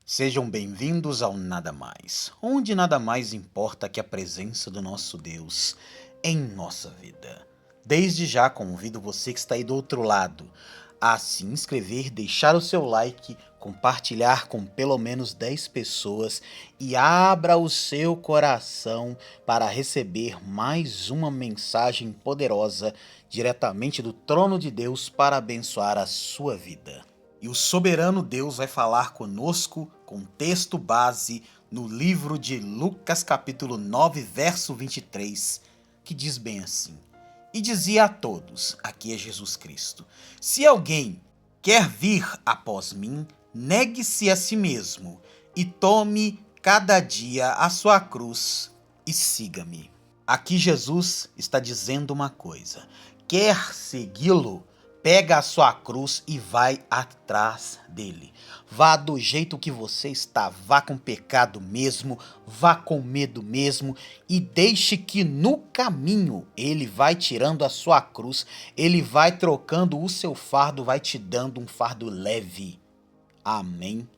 Sejam bem-vindos ao Nada Mais, onde nada mais importa que a presença do nosso Deus em nossa vida. Desde já convido você que está aí do outro lado a se inscrever, deixar o seu like, compartilhar com pelo menos 10 pessoas e abra o seu coração para receber mais uma mensagem poderosa diretamente do trono de Deus para abençoar a sua vida. E o soberano Deus vai falar conosco com texto base no livro de Lucas capítulo 9, verso 23, que diz bem assim: E dizia a todos, aqui é Jesus Cristo, se alguém quer vir após mim, negue-se a si mesmo e tome cada dia a sua cruz e siga-me. Aqui Jesus está dizendo uma coisa: quer segui-lo? Pega a sua cruz e vai atrás dele. Vá do jeito que você está, vá com pecado mesmo, vá com medo mesmo e deixe que no caminho ele vai tirando a sua cruz, ele vai trocando o seu fardo, vai te dando um fardo leve. Amém.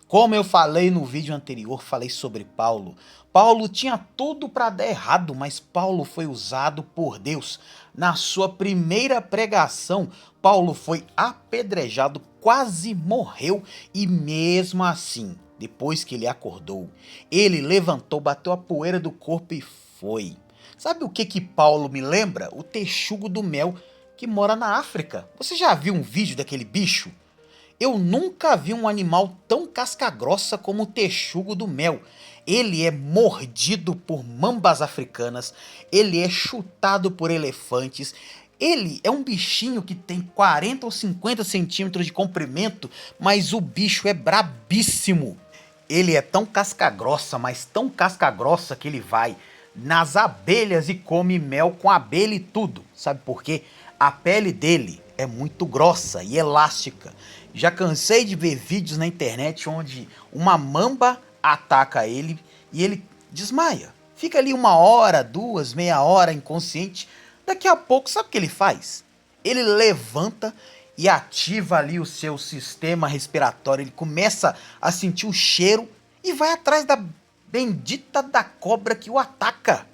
Como eu falei no vídeo anterior, falei sobre Paulo. Paulo tinha tudo para dar errado, mas Paulo foi usado por Deus. Na sua primeira pregação, Paulo foi apedrejado, quase morreu e mesmo assim, depois que ele acordou, ele levantou, bateu a poeira do corpo e foi. Sabe o que Paulo me lembra? O texugo do mel que mora na África. Você já viu um vídeo daquele bicho? Eu nunca vi um animal tão casca-grossa como o texugo do mel. Ele é mordido por mambas africanas, ele é chutado por elefantes, ele é um bichinho que tem 40 ou 50 centímetros de comprimento, mas o bicho é brabíssimo. Ele é tão casca-grossa, mas tão casca-grossa que ele vai nas abelhas e come mel com abelha e tudo. Sabe por quê? A pele dele é muito grossa e elástica. Já cansei de ver vídeos na internet onde uma mamba ataca ele e ele desmaia. Fica ali 1 hora, 2, meia hora inconsciente. Daqui a pouco, sabe o que ele faz? Ele levanta e ativa ali o seu sistema respiratório. Ele começa a sentir o cheiro e vai atrás da bendita da cobra que o ataca.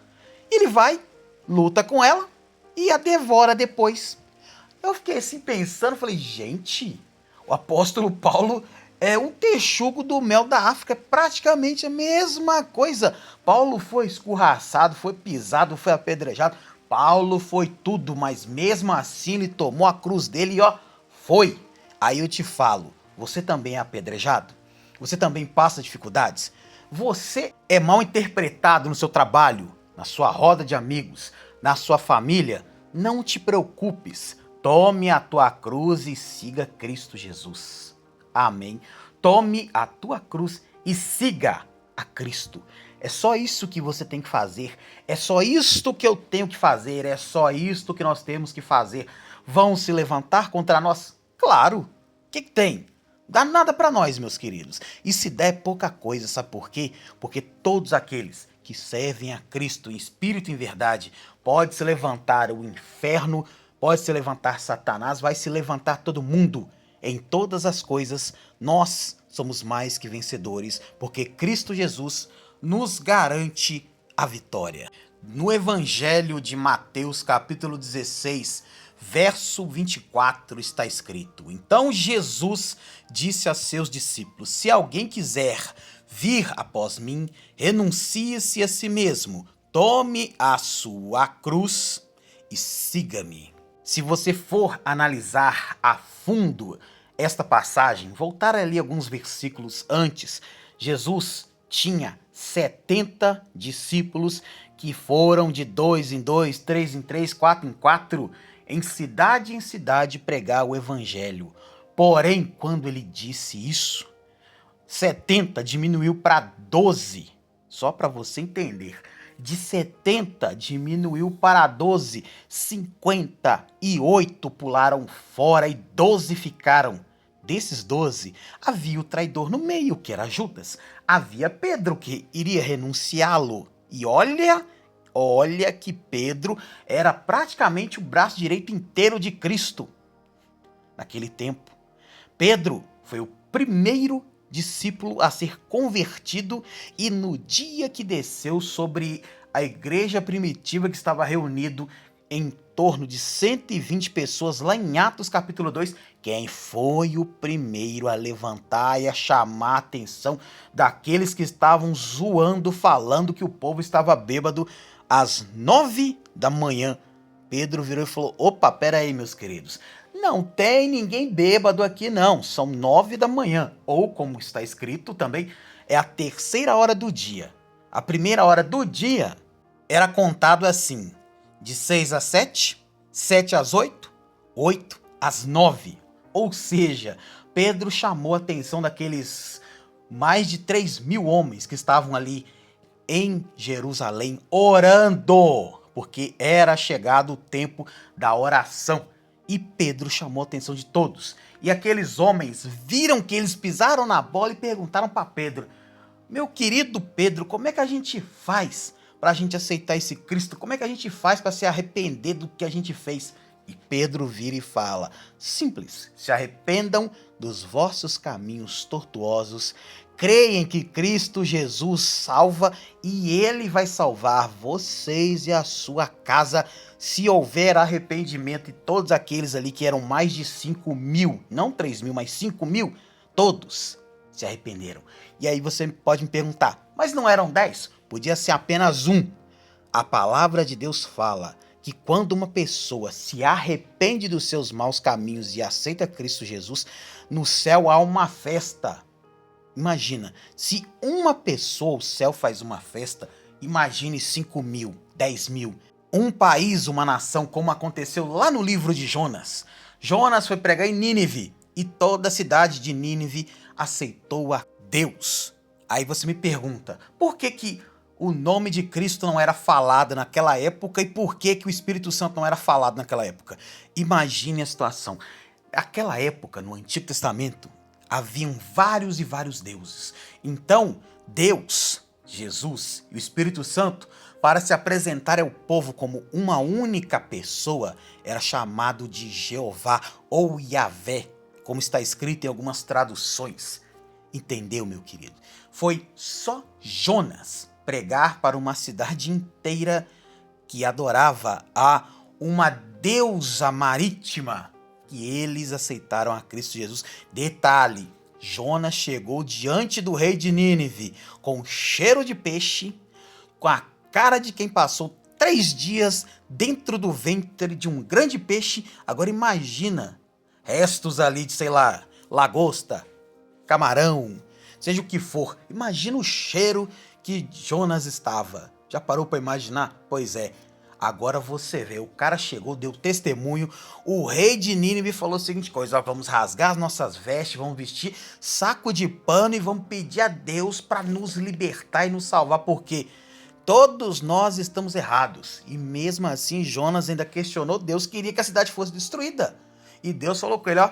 Ele vai, luta com ela e a devora depois. Eu fiquei assim pensando, falei, gente, o apóstolo Paulo é um texugo do mel da África, é praticamente a mesma coisa. Paulo foi escorraçado, foi pisado, foi apedrejado. Paulo foi tudo, mas mesmo assim ele tomou a cruz dele e ó, foi. Aí eu te falo, você também é apedrejado? Você também passa dificuldades? Você é mal interpretado no seu trabalho, na sua roda de amigos, na sua família? Não te preocupes. Tome a tua cruz e siga Cristo Jesus. Amém. Tome a tua cruz e siga a Cristo. É só isso que você tem que fazer. É só isto que eu tenho que fazer. É só isto que nós temos que fazer. Vão se levantar contra nós? Claro. O que tem? Dá nada para nós, meus queridos. E se der, é pouca coisa, sabe por quê? Porque todos aqueles que servem a Cristo em espírito e em verdade, pode se levantar o inferno, pode se levantar Satanás, vai se levantar todo mundo. Em todas as coisas, nós somos mais que vencedores, porque Cristo Jesus nos garante a vitória. No Evangelho de Mateus, capítulo 16, verso 24, está escrito: Então Jesus disse a seus discípulos: Se alguém quiser vir após mim, renuncie-se a si mesmo, tome a sua cruz e siga-me. Se você for analisar a fundo esta passagem, voltar ali alguns versículos antes, Jesus tinha 70 discípulos que foram de 2 em 2, 3 em 3, 4 em 4, em cidade pregar o evangelho. Porém, quando ele disse isso, 70 diminuiu para 12, só para você entender. De 70 diminuiu para 12, 58 pularam fora e 12 ficaram. Desses 12, havia o traidor no meio, que era Judas. Havia Pedro, que iria renunciá-lo. E olha que Pedro era praticamente o braço direito inteiro de Cristo naquele tempo. Pedro foi o primeiro discípulo a ser convertido, e no dia que desceu sobre a igreja primitiva que estava reunido em torno de 120 pessoas lá em Atos capítulo 2, quem foi o primeiro a levantar e a chamar a atenção daqueles que estavam zoando, falando que o povo estava bêbado às 9 da manhã? Pedro virou e falou: opa, pera aí, meus queridos, não tem ninguém bêbado aqui não, são 9 da manhã, ou como está escrito também, é a terceira hora do dia. A primeira hora do dia era contado assim: de 6 às 7, 7 às 8, 8 às 9. Ou seja, Pedro chamou a atenção daqueles mais de 3.000 homens que estavam ali em Jerusalém orando, porque era chegado o tempo da oração. E Pedro chamou a atenção de todos. E aqueles homens viram que eles pisaram na bola e perguntaram para Pedro: meu querido Pedro, como é que a gente faz para a gente aceitar esse Cristo? Como é que a gente faz para se arrepender do que a gente fez? E Pedro vira e fala: simples, se arrependam dos vossos caminhos tortuosos, creem que Cristo Jesus salva e Ele vai salvar vocês e a sua casa, se houver arrependimento. E todos aqueles ali que eram mais de 5.000, não 3.000, mas 5.000, todos se arrependeram. E aí você pode me perguntar: mas não eram 10? Podia ser apenas um. A palavra de Deus fala que quando uma pessoa se arrepende dos seus maus caminhos e aceita Cristo Jesus, no céu há uma festa. Imagina, se uma pessoa, o céu faz uma festa, imagine 5.000, 10.000. Um país, uma nação, como aconteceu lá no livro de Jonas. Jonas foi pregar em Nínive e toda a cidade de Nínive aceitou a Deus. Aí você me pergunta, por que o nome de Cristo não era falado naquela época e por que o Espírito Santo não era falado naquela época? Imagine a situação. Naquela época, no Antigo Testamento, haviam vários e vários deuses. Então, Deus, Jesus e o Espírito Santo, para se apresentar ao povo como uma única pessoa, era chamado de Jeová ou Yahvé, como está escrito em algumas traduções. Entendeu, meu querido? Foi só Jonas pregar para uma cidade inteira que adorava a uma deusa marítima que eles aceitaram a Cristo Jesus. Detalhe, Jonas chegou diante do rei de Nínive com cheiro de peixe, com a cara de quem passou 3 dias dentro do ventre de um grande peixe. Agora imagina, restos ali de, sei lá, lagosta, camarão, seja o que for. Imagina o cheiro que Jonas estava. Já parou para imaginar? Pois é. Agora você vê, o cara chegou, deu testemunho, o rei de Nínive falou a seguinte coisa: ó, vamos rasgar as nossas vestes, vamos vestir saco de pano e vamos pedir a Deus para nos libertar e nos salvar, porque todos nós estamos errados. E mesmo assim Jonas ainda questionou Deus, queria que a cidade fosse destruída. E Deus falou com ele: ó,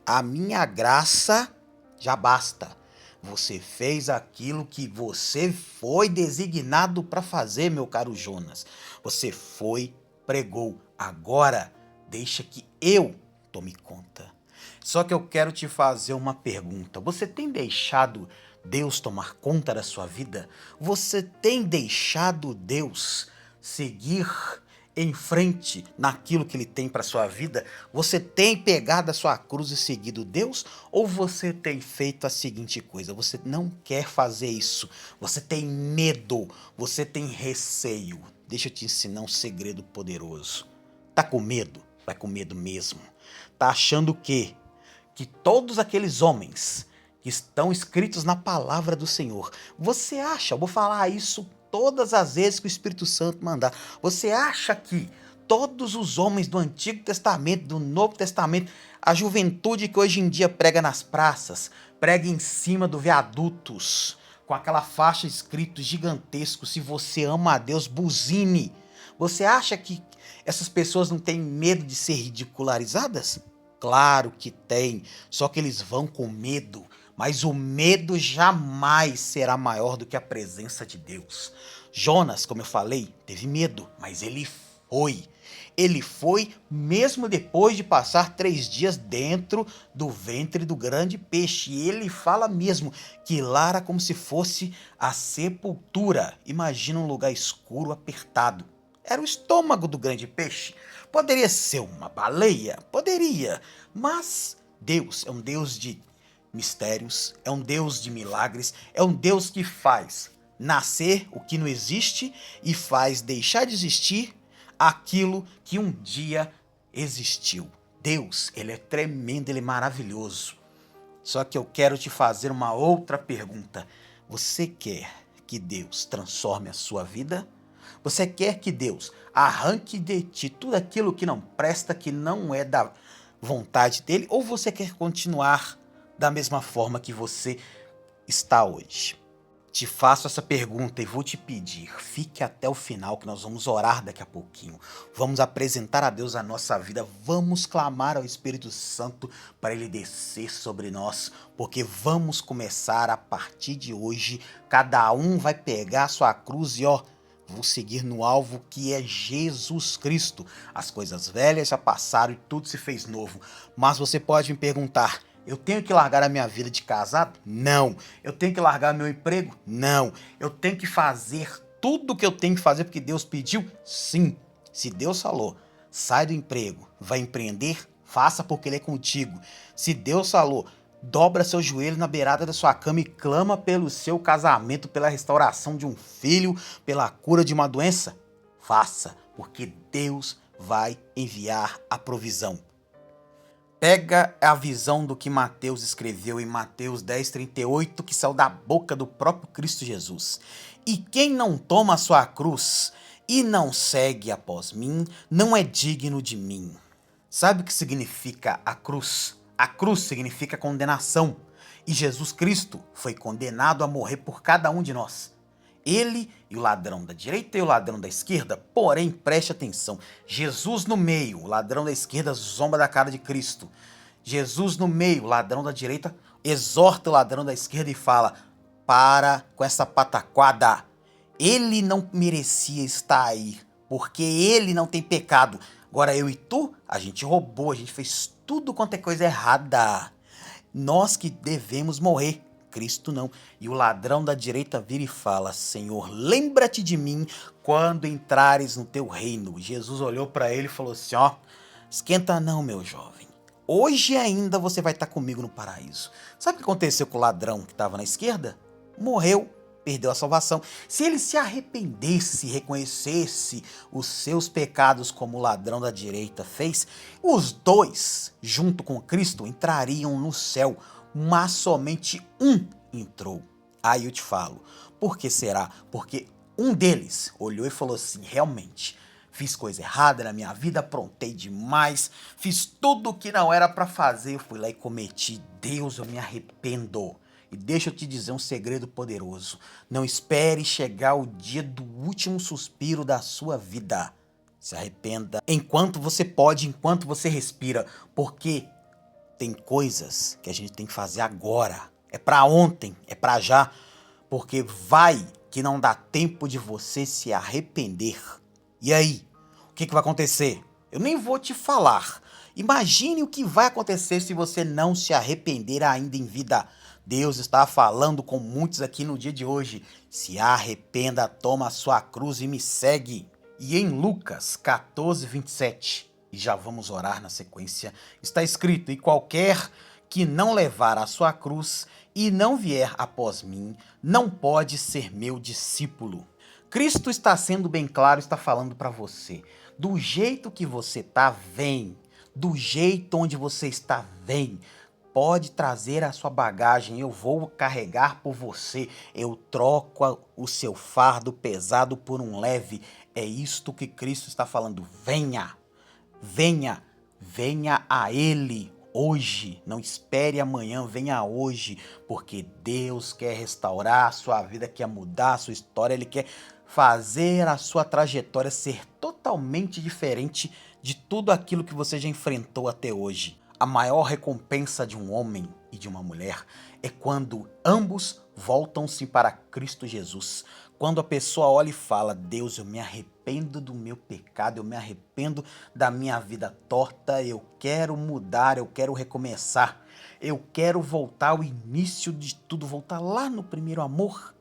a minha graça já basta. Você fez aquilo que você foi designado para fazer, meu caro Jonas. Você foi, pregou. Agora, deixa que eu tome conta. Só que eu quero te fazer uma pergunta. Você tem deixado Deus tomar conta da sua vida? Você tem deixado Deus seguir em frente naquilo que Ele tem para sua vida? Você tem pegado a sua cruz e seguido Deus? Ou você tem feito a seguinte coisa: você não quer fazer isso, você tem medo, você tem receio? Deixa eu te ensinar um segredo poderoso. Tá com medo? Vai com medo mesmo. Tá achando o quê? Que todos aqueles homens que estão escritos na palavra do Senhor, você acha, eu vou falar isso todas as vezes que o Espírito Santo mandar, você acha que todos os homens do Antigo Testamento, do Novo Testamento, a juventude que hoje em dia prega nas praças, prega em cima do viadutos, com aquela faixa escrito gigantesco: se você ama a Deus, buzine. Você acha que essas pessoas não têm medo de ser ridicularizadas? Claro que tem, só que eles vão com medo. Mas o medo jamais será maior do que a presença de Deus. Jonas, como eu falei, teve medo, mas ele foi. Ele foi mesmo depois de passar 3 dias dentro do ventre do grande peixe. E ele fala mesmo que lá era como se fosse a sepultura. Imagina um lugar escuro, apertado. Era o estômago do grande peixe. Poderia ser uma baleia? Poderia. Mas Deus é um Deus de mistérios, é um Deus de milagres, é um Deus que faz nascer o que não existe e faz deixar de existir aquilo que um dia existiu. Deus, ele é tremendo, ele é maravilhoso. Só que eu quero te fazer uma outra pergunta. Você quer que Deus transforme a sua vida? Você quer que Deus arranque de ti tudo aquilo que não presta, que não é da vontade dele? Ou você quer continuar da mesma forma que você está hoje? Te faço essa pergunta e vou te pedir, fique até o final que nós vamos orar daqui a pouquinho. Vamos apresentar a Deus a nossa vida, vamos clamar ao Espírito Santo para ele descer sobre nós, porque vamos começar a partir de hoje, cada um vai pegar a sua cruz e vou seguir no alvo que é Jesus Cristo. As coisas velhas já passaram e tudo se fez novo. Mas você pode me perguntar, eu tenho que largar a minha vida de casado? Não. Eu tenho que largar meu emprego? Não. Eu tenho que fazer tudo o que eu tenho que fazer porque Deus pediu? Sim. Se Deus falou, sai do emprego, vai empreender, faça porque ele é contigo. Se Deus falou, dobra seu joelho na beirada da sua cama e clama pelo seu casamento, pela restauração de um filho, pela cura de uma doença, faça, porque Deus vai enviar a provisão. Pega a visão do que Mateus escreveu em Mateus 10:38, que saiu da boca do próprio Cristo Jesus. E quem não toma a sua cruz e não segue após mim, não é digno de mim. Sabe o que significa a cruz? A cruz significa condenação. E Jesus Cristo foi condenado a morrer por cada um de nós. Ele e o ladrão da direita e o ladrão da esquerda, porém, preste atenção, Jesus no meio, o ladrão da esquerda zomba da cara de Cristo. Jesus no meio, o ladrão da direita, exorta o ladrão da esquerda e fala, para com essa pataquada, ele não merecia estar aí, porque ele não tem pecado. Agora eu e tu, a gente roubou, a gente fez tudo quanto é coisa errada. Nós que devemos morrer. Cristo não. E o ladrão da direita vira e fala, Senhor, lembra-te de mim quando entrares no teu reino. Jesus olhou para ele e falou assim, esquenta não, meu jovem. Hoje ainda você vai estar comigo no paraíso. Sabe o que aconteceu com o ladrão que estava na esquerda? Morreu, perdeu a salvação. Se ele se arrependesse, reconhecesse os seus pecados como o ladrão da direita fez, os dois, junto com Cristo, entrariam no céu, mas somente um entrou. Aí eu te falo, por que será? Porque um deles olhou e falou assim, realmente, fiz coisa errada na minha vida, aprontei demais, fiz tudo o que não era para fazer, eu fui lá e cometi. Deus, eu me arrependo. E deixa eu te dizer um segredo poderoso, não espere chegar o dia do último suspiro da sua vida. Se arrependa enquanto você pode, enquanto você respira, porque tem coisas que a gente tem que fazer agora. É pra ontem, é pra já. Porque vai que não dá tempo de você se arrepender. E aí? O que vai acontecer? Eu nem vou te falar. Imagine o que vai acontecer se você não se arrepender ainda em vida. Deus está falando com muitos aqui no dia de hoje. Se arrependa, toma a sua cruz e me segue. E em Lucas 14:27, e já vamos orar na sequência, está escrito, e qualquer que não levar a sua cruz e não vier após mim, não pode ser meu discípulo. Cristo está sendo bem claro, está falando para você, do jeito que você está, vem, do jeito onde você está, vem. Pode trazer a sua bagagem, eu vou carregar por você, eu troco o seu fardo pesado por um leve. É isto que Cristo está falando, venha, venha, venha a Ele hoje, não espere amanhã, venha hoje, porque Deus quer restaurar a sua vida, quer mudar a sua história, Ele quer fazer a sua trajetória ser totalmente diferente de tudo aquilo que você já enfrentou até hoje. A maior recompensa de um homem e de uma mulher é quando ambos voltam-se para Cristo Jesus. Quando a pessoa olha e fala, Deus, eu me arrependo arrependo do meu pecado, eu me arrependo da minha vida torta, eu quero mudar, eu quero recomeçar, eu quero voltar ao início de tudo, voltar lá no primeiro amor.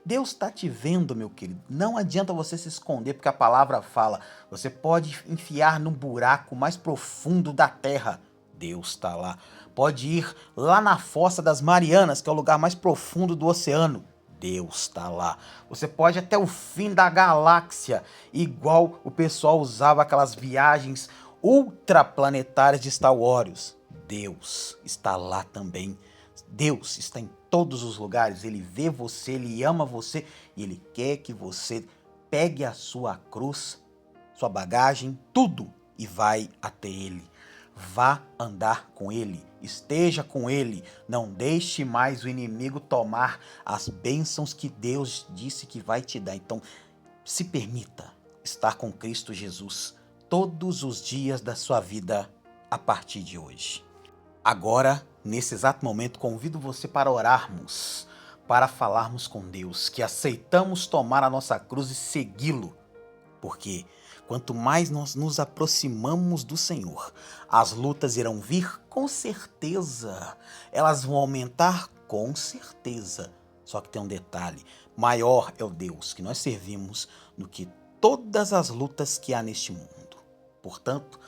Deus está te vendo, meu querido. Não adianta você se esconder, porque a palavra fala. Você pode enfiar num buraco mais profundo da terra. Deus está lá. Pode ir lá na Fossa das Marianas, que é o lugar mais profundo do oceano. Deus está lá. Você pode ir até o fim da galáxia, igual o pessoal usava aquelas viagens ultraplanetárias de Star Wars. Deus está lá também. Deus está em todos os lugares, Ele vê você, Ele ama você e Ele quer que você pegue a sua cruz, sua bagagem, tudo e vai até Ele. Vá andar com Ele, esteja com Ele, não deixe mais o inimigo tomar as bênçãos que Deus disse que vai te dar. Então, se permita estar com Cristo Jesus todos os dias da sua vida a partir de hoje. Agora, nesse exato momento, convido você para orarmos, para falarmos com Deus, que aceitamos tomar a nossa cruz e segui-lo, porque quanto mais nós nos aproximamos do Senhor, as lutas irão vir com certeza, elas vão aumentar com certeza. Só que tem um detalhe, maior é o Deus que nós servimos do que todas as lutas que há neste mundo. Portanto,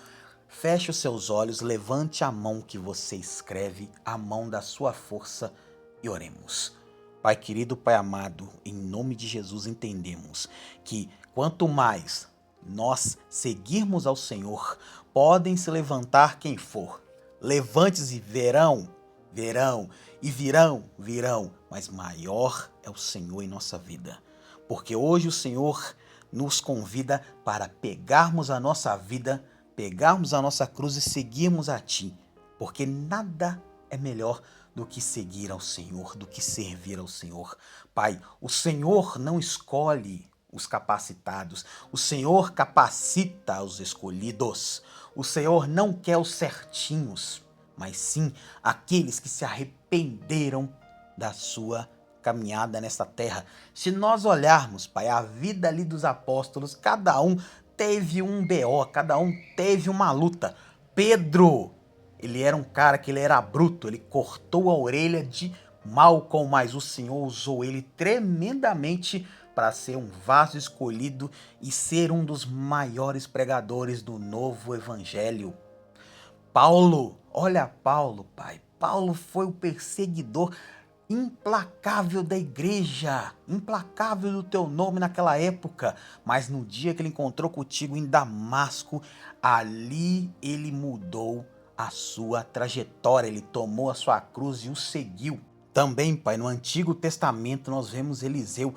feche os seus olhos, levante a mão que você escreve, a mão da sua força e oremos. Pai querido, Pai amado, em nome de Jesus entendemos que quanto mais nós seguirmos ao Senhor, podem se levantar quem for. Levante-se e verão, e virão, mas maior é o Senhor em nossa vida. Porque hoje o Senhor nos convida para pegarmos a nossa vida, pegarmos a nossa cruz e seguirmos a Ti, porque nada é melhor do que seguir ao Senhor, do que servir ao Senhor. Pai, o Senhor não escolhe os capacitados, o Senhor capacita os escolhidos. O Senhor não quer os certinhos, mas sim aqueles que se arrependeram da sua caminhada nesta terra. Se nós olharmos, Pai, a vida ali dos apóstolos, cada um teve um BO, cada um teve uma luta. Pedro, ele era um cara que ele era bruto, ele cortou a orelha de Malcolm, mas o Senhor usou ele tremendamente para ser um vaso escolhido e ser um dos maiores pregadores do novo evangelho. Paulo, olha Paulo, Pai. Paulo foi o perseguidor implacável da igreja, implacável do teu nome naquela época, mas no dia que ele encontrou contigo em Damasco, ali ele mudou a sua trajetória, ele tomou a sua cruz e o seguiu. Também, Pai, no Antigo Testamento nós vemos Eliseu.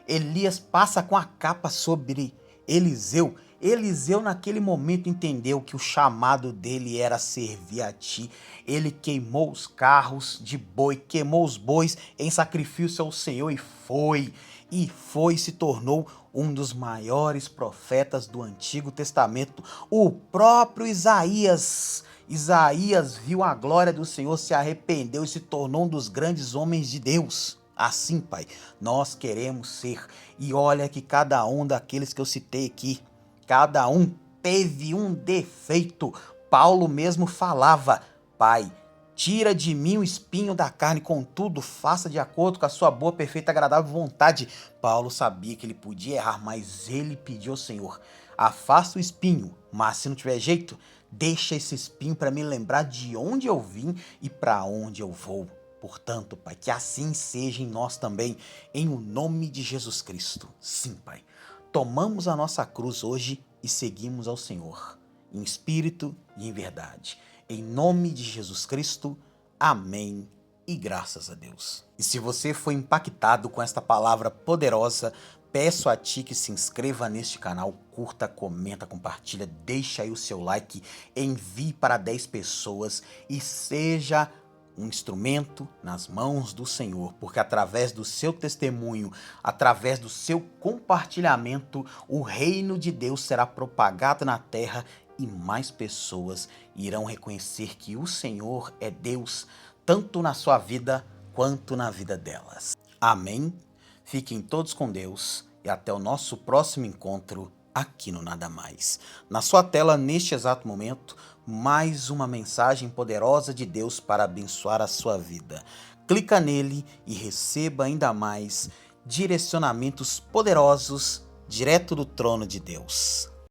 Elias passa com a capa sobre Eliseu. Eliseu naquele momento entendeu que o chamado dele era servir a Ti. Ele queimou os carros de boi, queimou os bois em sacrifício ao Senhor e se tornou um dos maiores profetas do Antigo Testamento. O próprio Isaías viu a glória do Senhor, se arrependeu e se tornou um dos grandes homens de Deus. Assim, Pai, nós queremos ser. E olha que cada um daqueles que eu citei aqui, cada um teve um defeito. Paulo mesmo falava: Pai, tira de mim o espinho da carne, contudo, faça de acordo com a sua boa, perfeita, agradável vontade. Paulo sabia que ele podia errar, mas ele pediu ao Senhor: afasta o espinho, mas se não tiver jeito, deixa esse espinho para me lembrar de onde eu vim e para onde eu vou. Portanto, Pai, que assim seja em nós também, em o nome de Jesus Cristo. Sim, Pai, tomamos a nossa cruz hoje e seguimos ao Senhor, em espírito e em verdade. Em nome de Jesus Cristo, amém e graças a Deus. E se você foi impactado com esta palavra poderosa, peço a Ti que se inscreva neste canal, curta, comenta, compartilha, deixa aí o seu like, envie para 10 pessoas e seja um instrumento nas mãos do Senhor, porque através do seu testemunho, através do seu compartilhamento, o reino de Deus será propagado na terra e mais pessoas irão reconhecer que o Senhor é Deus, tanto na sua vida quanto na vida delas. Amém? Fiquem todos com Deus e até o nosso próximo encontro. aqui no Nada Mais. Na sua tela, neste exato momento, mais uma mensagem poderosa de Deus para abençoar a sua vida. Clica nele e receba ainda mais direcionamentos poderosos direto do trono de Deus.